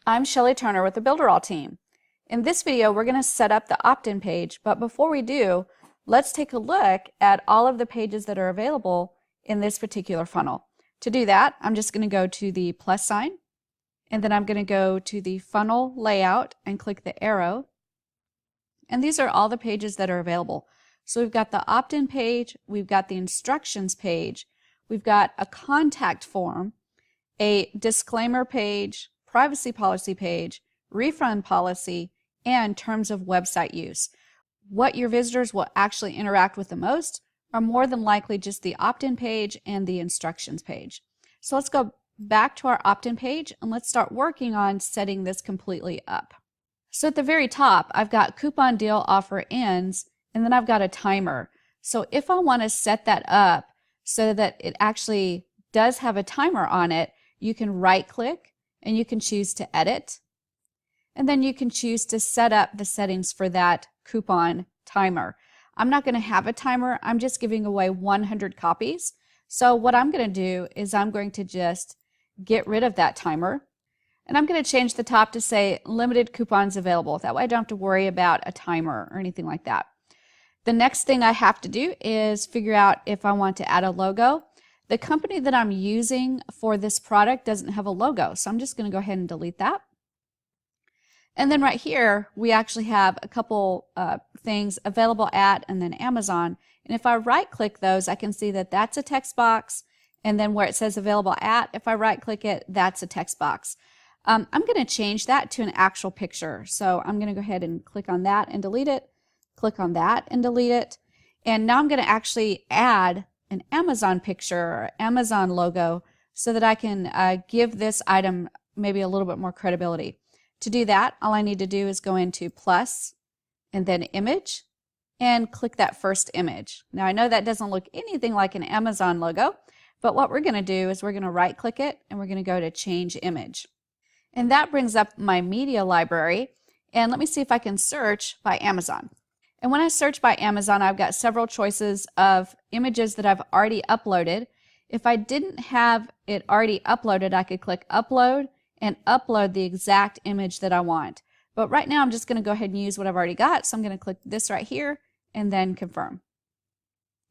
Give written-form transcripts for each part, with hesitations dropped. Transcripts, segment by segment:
I'm Shelly Turner with the Builderall team. In this video, we're going to set up the opt-in page, but before we do, let's take a look at all of the pages that are available in this particular funnel. To do that, I'm just going to go to the plus sign, and then I'm going to go to the funnel layout and click the arrow. And these are all the pages that are available. So we've got the opt-in page, we've got the instructions page, we've got a contact form, a disclaimer page, privacy policy page, refund policy, and terms of website use. What your visitors will actually interact with the most are more than likely just the opt-in page and the instructions page. So let's go back to our opt-in page and let's start working on setting this completely up. So at the very top, I've got coupon deal offer ends, and then I've got a timer. So if I want to set that up so that it actually does have a timer on it, you can right click and you can choose to edit, and then you can choose to set up the settings for that coupon timer. I'm not going to have a timer, I'm just giving away 100 copies. So what I'm going to do is I'm going to just get rid of that timer, and I'm going to change the top to say limited coupons available. That way I don't have to worry about a timer or anything like that. The next thing I have to do is figure out if I want to add a logo. The company that I'm using for this product doesn't have a logo, so I'm just going to go ahead and delete that. And then right here, we actually have a couple things available at and then Amazon. And if I right click those, I can see that that's a text box. And then where it says available at, if I right click it, that's a text box. I'm going to change that to an actual picture. So I'm going to go ahead and click on that and delete it. Click on that and delete it. And now I'm going to actually add an Amazon picture or Amazon logo so that I can give this item maybe a little bit more credibility. To do that, all I need to do is go into plus and then image and click that first image. Now I know that doesn't look anything like an Amazon logo, but what we're going to do is we're going to right click it and we're going to go to change image. And that brings up my media library, and let me see if I can search by Amazon. And when I search by Amazon, I've got several choices of images that I've already uploaded. If I didn't have it already uploaded, I could click upload and upload the exact image that I want. But right now I'm just going to go ahead and use what I've already got. So I'm going to click this right here and then confirm.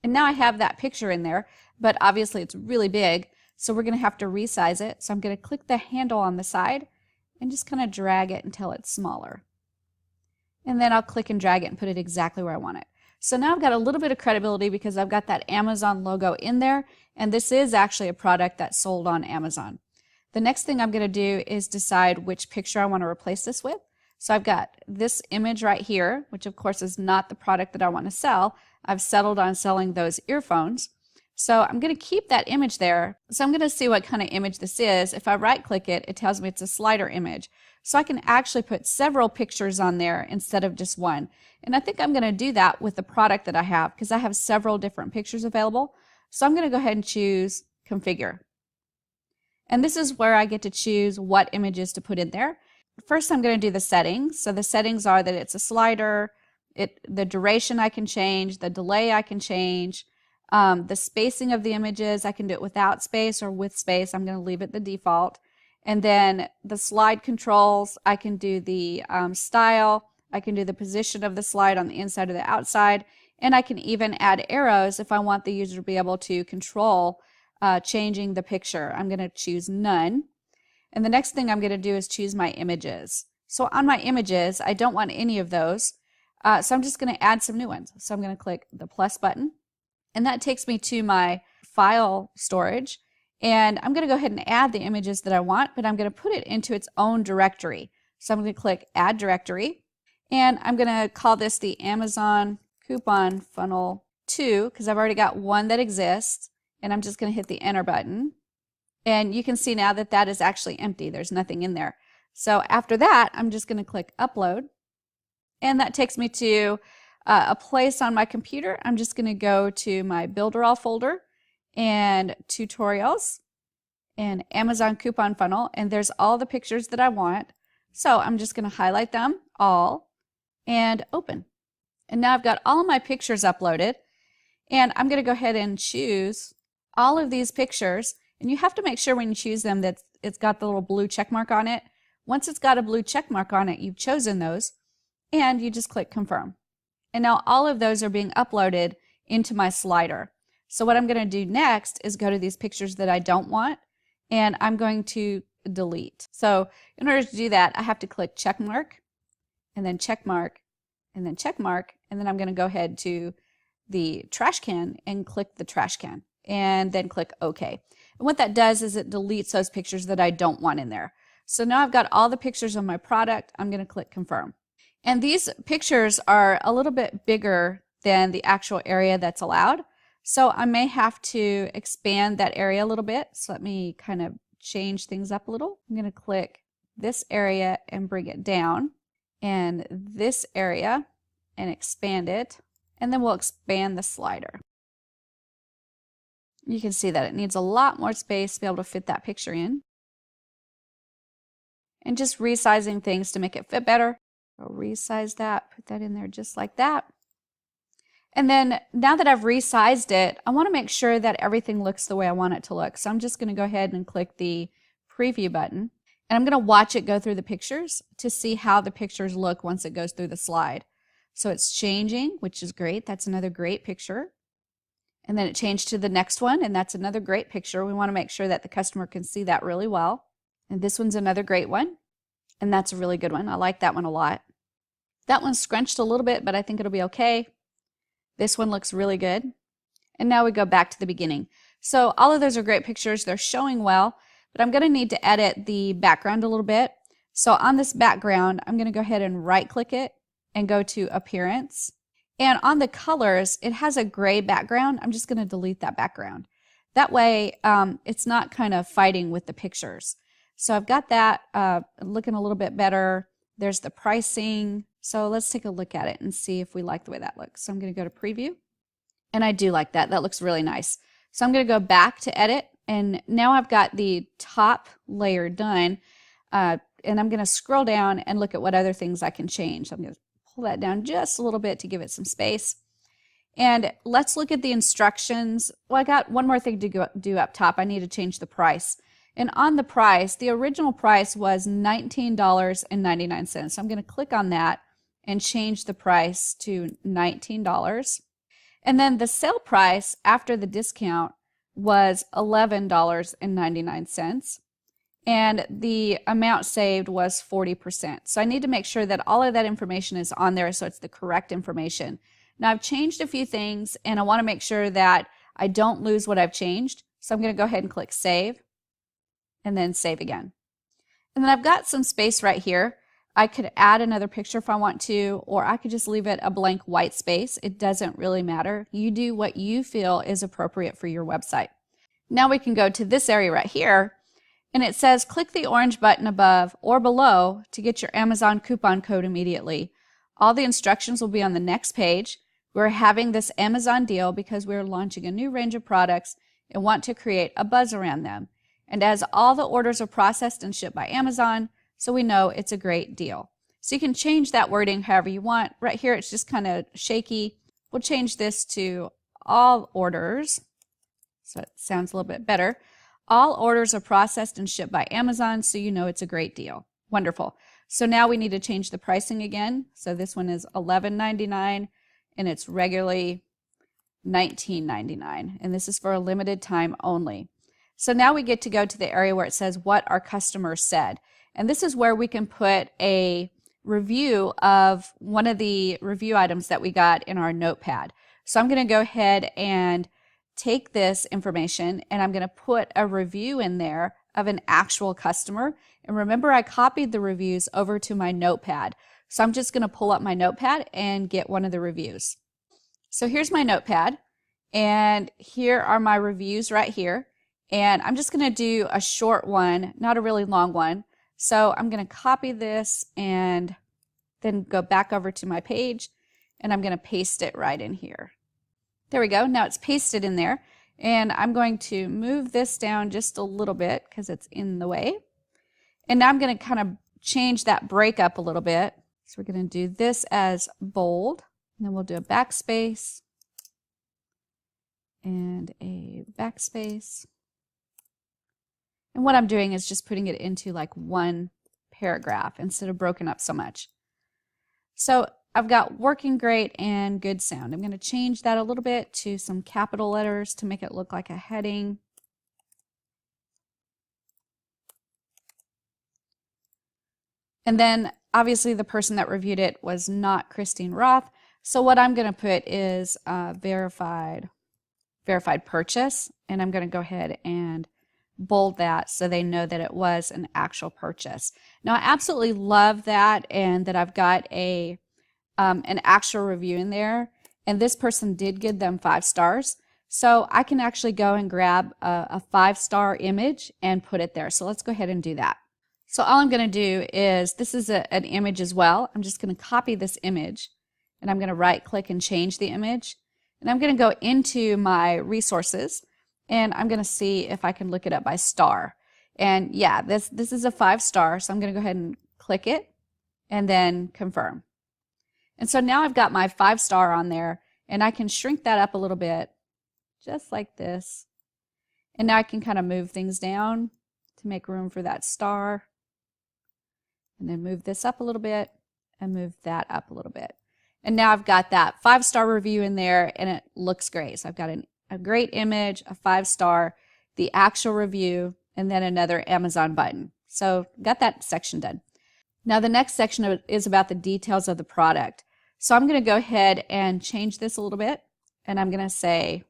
And now I have that picture in there, but obviously it's really big, so we're going to have to resize it. So I'm going to click the handle on the side and just kind of drag it until it's smaller. And then I'll click and drag it and put it exactly where I want it. So now I've got a little bit of credibility because I've got that Amazon logo in there, and this is actually a product that's sold on Amazon. The next thing I'm going to do is decide which picture I want to replace this with. So I've got this image right here, which of course is not the product that I want to sell. I've settled on selling those earphones. So I'm going to keep that image there. So I'm going to see what kind of image this is. If I right click it, it tells me it's a slider image. So I can actually put several pictures on there instead of just one. And I think I'm going to do that with the product that I have because I have several different pictures available. So I'm going to go ahead and choose configure. And this is where I get to choose what images to put in there. First I'm going to do the settings. So the settings are that it's a slider, the duration I can change, the delay I can change, the spacing of the images, I can do it without space or with space. I'm going to leave it the default. And then the slide controls, I can do the style, I can do the position of the slide on the inside or the outside, and I can even add arrows if I want the user to be able to control changing the picture. I'm going to choose none. And the next thing I'm going to do is choose my images. So on my images, I don't want any of those. So I'm just going to add some new ones. So I'm going to click the plus button, and that takes me to my file storage. And I'm going to go ahead and add the images that I want, but I'm going to put it into its own directory. So I'm going to click Add Directory, and I'm going to call this the Amazon Coupon Funnel 2 because I've already got one that exists, and I'm just going to hit the Enter button. And you can see now that that is actually empty. There's nothing in there. So after that, I'm just going to click Upload, and that takes me to a place on my computer. I'm just going to go to my Builderall folder and tutorials and Amazon coupon funnel, and there's all the pictures that I want. So I'm just going to highlight them all and open. And now I've got all of my pictures uploaded, and I'm going to go ahead and choose all of these pictures. And you have to make sure when you choose them that it's got the little blue check mark on it Once it's got a blue check mark on it, you've chosen those, and you just click confirm. And now all of those are being uploaded into my slider. So what I'm going to do next is go to these pictures that I don't want, and I'm going to delete. So in order to do that, I have to click check mark, and then check mark, and then check mark, and then I'm going to go ahead to the trash can and click the trash can, and then click OK. And what that does is it deletes those pictures that I don't want in there. So now I've got all the pictures of my product. I'm going to click confirm. And these pictures are a little bit bigger than the actual area that's allowed. So I may have to expand that area a little bit. So let me kind of change things up a little. I'm going to click this area and bring it down, and this area and expand it. And then we'll expand the slider. You can see that it needs a lot more space to be able to fit that picture in. And just resizing things to make it fit better. I'll resize that, put that in there just like that. And then now that I've resized it, I want to make sure that everything looks the way I want it to look. So I'm just going to go ahead and click the preview button. And I'm going to watch it go through the pictures to see how the pictures look once it goes through the slide. So it's changing, which is great. That's another great picture. And then it changed to the next one, and that's another great picture. We want to make sure that the customer can see that really well. And this one's another great one, and that's a really good one. I like that one a lot. That one's scrunched a little bit, but I think it'll be okay. This one looks really good. And now we go back to the beginning. So all of those are great pictures. They're showing well, but I'm going to need to edit the background a little bit. So on this background, I'm going to go ahead and right-click it and go to Appearance. And on the colors, it has a gray background. I'm just going to delete that background. That way, it's not kind of fighting with the pictures. So I've got that looking a little bit better. There's the pricing. So let's take a look at it and see if we like the way that looks. So I'm going to go to Preview. And I do like that. That looks really nice. So I'm going to go back to Edit. And now I've got the top layer done. And I'm going to scroll down and look at what other things I can change. I'm going to pull that down just a little bit to give it some space. And let's look at the instructions. Well, I got one more thing to do up top. I need to change the price. And on the price, the original price was $19.99. So I'm going to click on that and change the price to $19. And then the sale price after the discount was $11.99. And the amount saved was 40%. So I need to make sure that all of that information is on there so it's the correct information. Now I've changed a few things, and I want to make sure that I don't lose what I've changed. So I'm going to go ahead and click Save, and then Save again. And then I've got some space right here. I could add another picture if I want to, or I could just leave it a blank white space. It doesn't really matter. You do what you feel is appropriate for your website. Now we can go to this area right here. And it says click the orange button above or below to get your Amazon coupon code immediately. All the instructions will be on the next page. We're having this Amazon deal because we're launching a new range of products and want to create a buzz around them. And as all the orders are processed and shipped by Amazon, so we know it's a great deal. So you can change that wording however you want. Right here it's just kind of shaky. We'll change this to all orders, so it sounds a little bit better. All orders are processed and shipped by Amazon, so you know it's a great deal. Wonderful. So now we need to change the pricing again. So this one is $11.99 and it's regularly $19.99. And this is for a limited time only. So now we get to go to the area where it says what our customer said. And this is where we can put a review of one of the review items that we got in our notepad. So I'm going to go ahead and take this information and I'm going to put a review in there of an actual customer. And remember, I copied the reviews over to my notepad. So I'm just going to pull up my notepad and get one of the reviews. So here's my notepad, and here are my reviews right here. And I'm just going to do a short one, not a really long one. So I'm going to copy this and then go back over to my page, and I'm going to paste it right in here. There we go. Now it's pasted in there, and I'm going to move this down just a little bit because it's in the way. And now I'm going to kind of change that break up a little bit. So we're going to do this as bold, and then we'll do a backspace and a backspace. And what I'm doing is just putting it into like one paragraph instead of broken up so much. So I've got working great and good sound. I'm going to change that a little bit to some capital letters to make it look like a heading. And then obviously the person that reviewed it was not Christine Roth. So what I'm going to put is verified purchase, and I'm going to go ahead and bold that so they know that it was an actual purchase. Now I absolutely love that, and that I've got an actual review in there, and this person did give them 5 stars. So I can actually go and grab a 5-star image and put it there. So let's go ahead and do that. So all I'm going to do is, this is an image as well. I'm just going to copy this image, and I'm going to right click and change the image. And I'm going to go into my resources, and I'm going to see if I can look it up by star. And yeah, this is a 5-star, so I'm going to go ahead and click it and then confirm. And so now I've got my 5-star on there, and I can shrink that up a little bit, just like this. And now I can kind of move things down to make room for that star. And then move this up a little bit and move that up a little bit. And now I've got that 5-star review in there, and it looks great. So I've got a great image, a 5-star, the actual review, and then another Amazon button. So got that section done. Now the next section is about the details of the product. So I'm going to go ahead and change this a little bit, and I'm going to say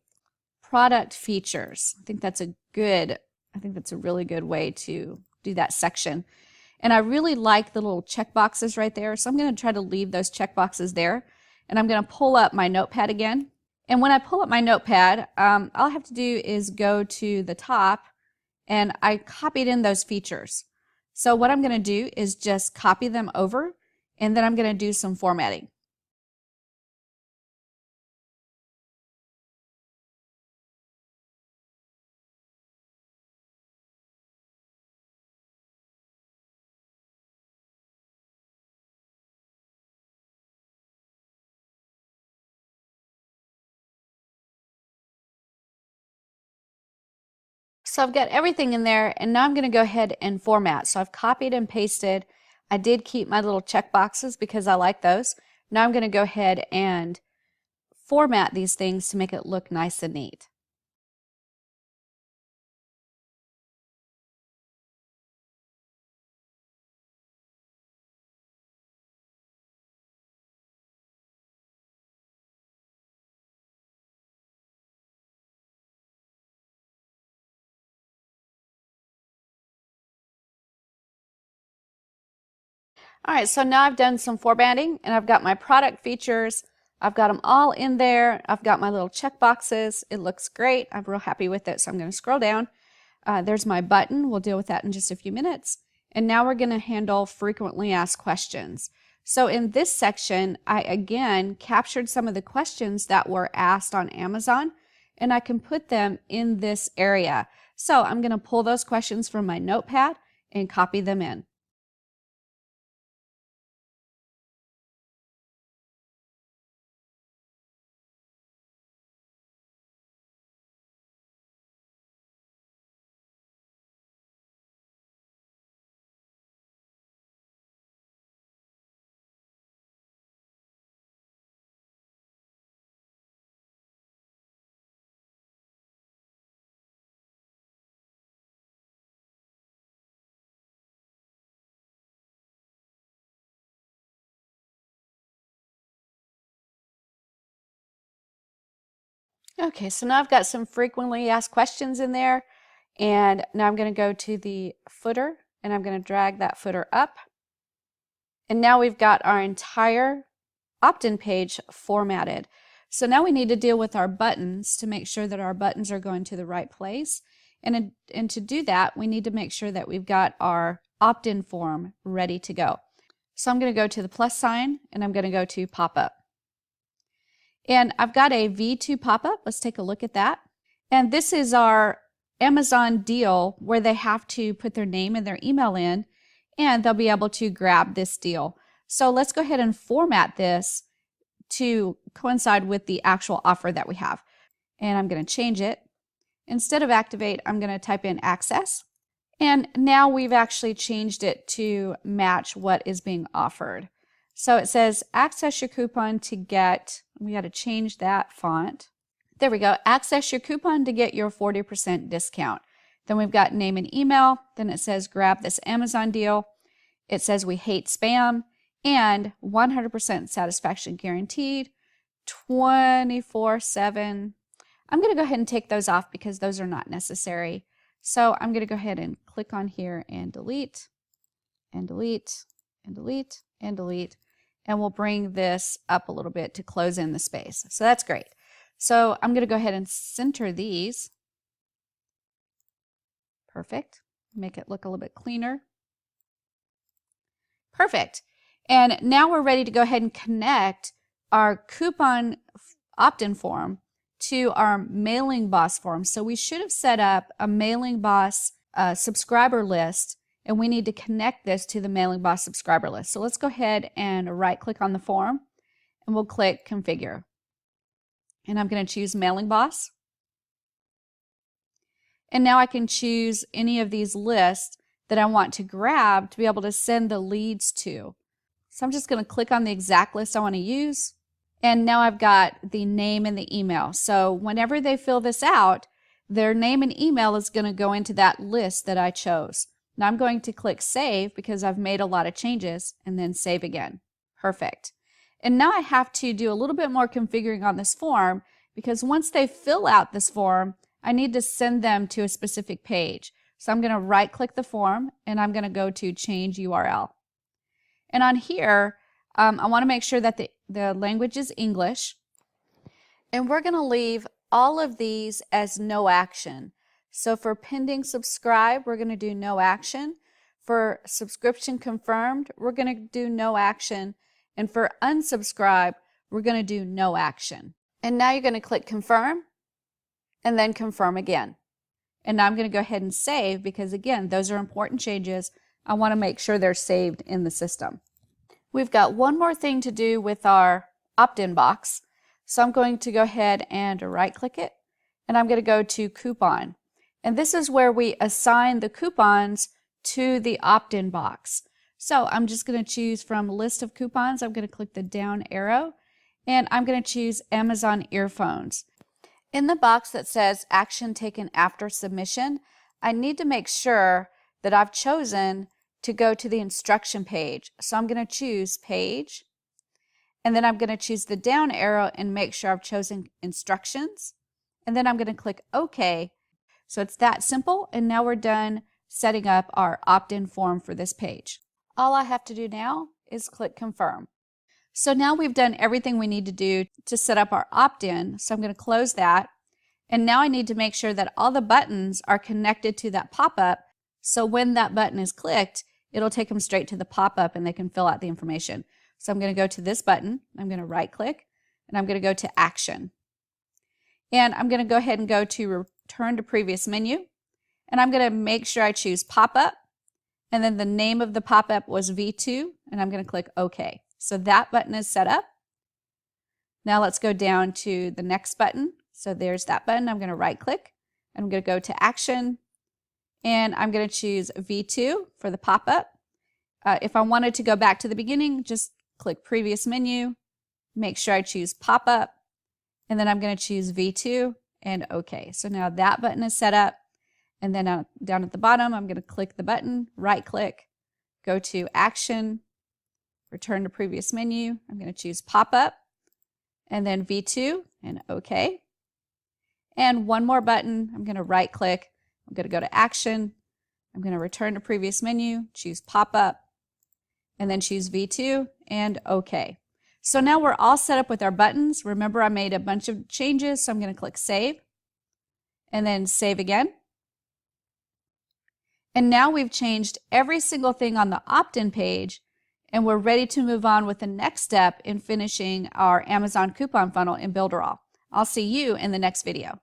product features. I think that's a really good way to do that section. And I really like the little check boxes right there, so I'm going to try to leave those check boxes there. And I'm going to pull up my notepad again. And when I pull up my notepad, all I have to do is go to the top, and I copied in those features. So what I'm going to do is just copy them over, and then I'm going to do some formatting. So I've got everything in there, and now I'm going to go ahead and format. So I've copied and pasted. I did keep my little check boxes because I like those. Now I'm going to go ahead and format these things to make it look nice and neat. All right, so now I've done some formatting, and I've got my product features. I've got them all in there. I've got my little check boxes. It looks great. I'm real happy with it. So I'm going to scroll down. There's my button. We'll deal with that in just a few minutes. And now we're going to handle frequently asked questions. So in this section, I again captured some of the questions that were asked on Amazon, and I can put them in this area. So I'm going to pull those questions from my notepad and copy them in. Okay, so now I've got some frequently asked questions in there, and now I'm going to go to the footer, and I'm going to drag that footer up. And now we've got our entire opt-in page formatted. So now we need to deal with our buttons to make sure that our buttons are going to the right place. And to do that, we need to make sure that we've got our opt-in form ready to go. So I'm going to go to the plus sign, and I'm going to go to pop-up. And I've got a V2 pop-up. Let's take a look at that. And this is our Amazon deal where they have to put their name and their email in, and they'll be able to grab this deal. So let's go ahead and format this to coincide with the actual offer that we have. And I'm going to change it. Instead of activate, I'm going to type in access. And now we've actually changed it to match what is being offered. So it says access your coupon to get, we got to change that font. There we go. Access your coupon to get your 40% discount. Then we've got name and email. Then it says grab this Amazon deal. It says we hate spam and 100% satisfaction guaranteed, 24/7. I'm going to go ahead and take those off because those are not necessary. So I'm going to go ahead and click on here and delete, and delete, and delete, and delete. And we'll bring this up a little bit to close in the space. So that's great. So I'm going to go ahead and center these. Perfect. Make it look a little bit cleaner. Perfect. And now we're ready to go ahead and connect our coupon opt-in form to our Mailing Boss form. So we should have set up a Mailing Boss subscriber list, and we need to connect this to the Mailing Boss subscriber list. So let's go ahead and right-click on the form, and we'll click Configure. And I'm going to choose Mailing Boss. And now I can choose any of these lists that I want to grab to be able to send the leads to. So I'm just going to click on the exact list I want to use. And now I've got the name and the email. So whenever they fill this out, their name and email is going to go into that list that I chose. Now I'm going to click Save because I've made a lot of changes, and then Save again. Perfect. And now I have to do a little bit more configuring on this form, because once they fill out this form, I need to send them to a specific page. So I'm going to right-click the form, and I'm going to go to Change URL. And on here, I want to make sure that the language is English. And we're going to leave all of these as no action. So for pending subscribe, we're going to do no action. For subscription confirmed, we're going to do no action. And for unsubscribe, we're going to do no action. And now you're going to click confirm and then confirm again. And now I'm going to go ahead and save because, again, those are important changes. I want to make sure they're saved in the system. We've got one more thing to do with our opt-in box. So I'm going to go ahead and right-click it, and I'm going to go to Coupon. And this is where we assign the coupons to the opt-in box. So I'm just going to choose from list of coupons. I'm going to click the down arrow, and I'm going to choose Amazon earphones. In the box that says action taken after submission, I need to make sure that I've chosen to go to the instruction page. So I'm going to choose page, and then I'm going to choose the down arrow and make sure I've chosen instructions. And then I'm going to click OK. So it's that simple, and now we're done setting up our opt-in form for this page. All I have to do now is click confirm. So now we've done everything we need to do to set up our opt-in. So I'm going to close that. And now I need to make sure that all the buttons are connected to that pop-up. So when that button is clicked, it'll take them straight to the pop-up and they can fill out the information. So I'm going to go to this button. I'm going to right click, and I'm going to go to action. And I'm going to go ahead and go to return to previous menu. And I'm going to make sure I choose pop-up. And then the name of the pop-up was V2, and I'm going to click OK. So that button is set up. Now let's go down to the next button. So there's that button. I'm going to right click. I'm going to go to action, and I'm going to choose V2 for the pop-up. If I wanted to go back to the beginning, just click previous menu, make sure I choose pop-up, and then I'm going to choose V2 and OK. So now that button is set up. And then down at the bottom, I'm going to click the button, right click, go to action, return to previous menu. I'm going to choose pop-up, and then V2 and OK. And one more button, I'm going to right click, I'm going to go to action, I'm going to return to previous menu, choose pop-up, and then choose V2 and OK. So now we're all set up with our buttons. Remember, I made a bunch of changes, so I'm going to click save, and then save again. And now we've changed every single thing on the opt-in page, and we're ready to move on with the next step in finishing our Amazon coupon funnel in Builderall. I'll see you in the next video.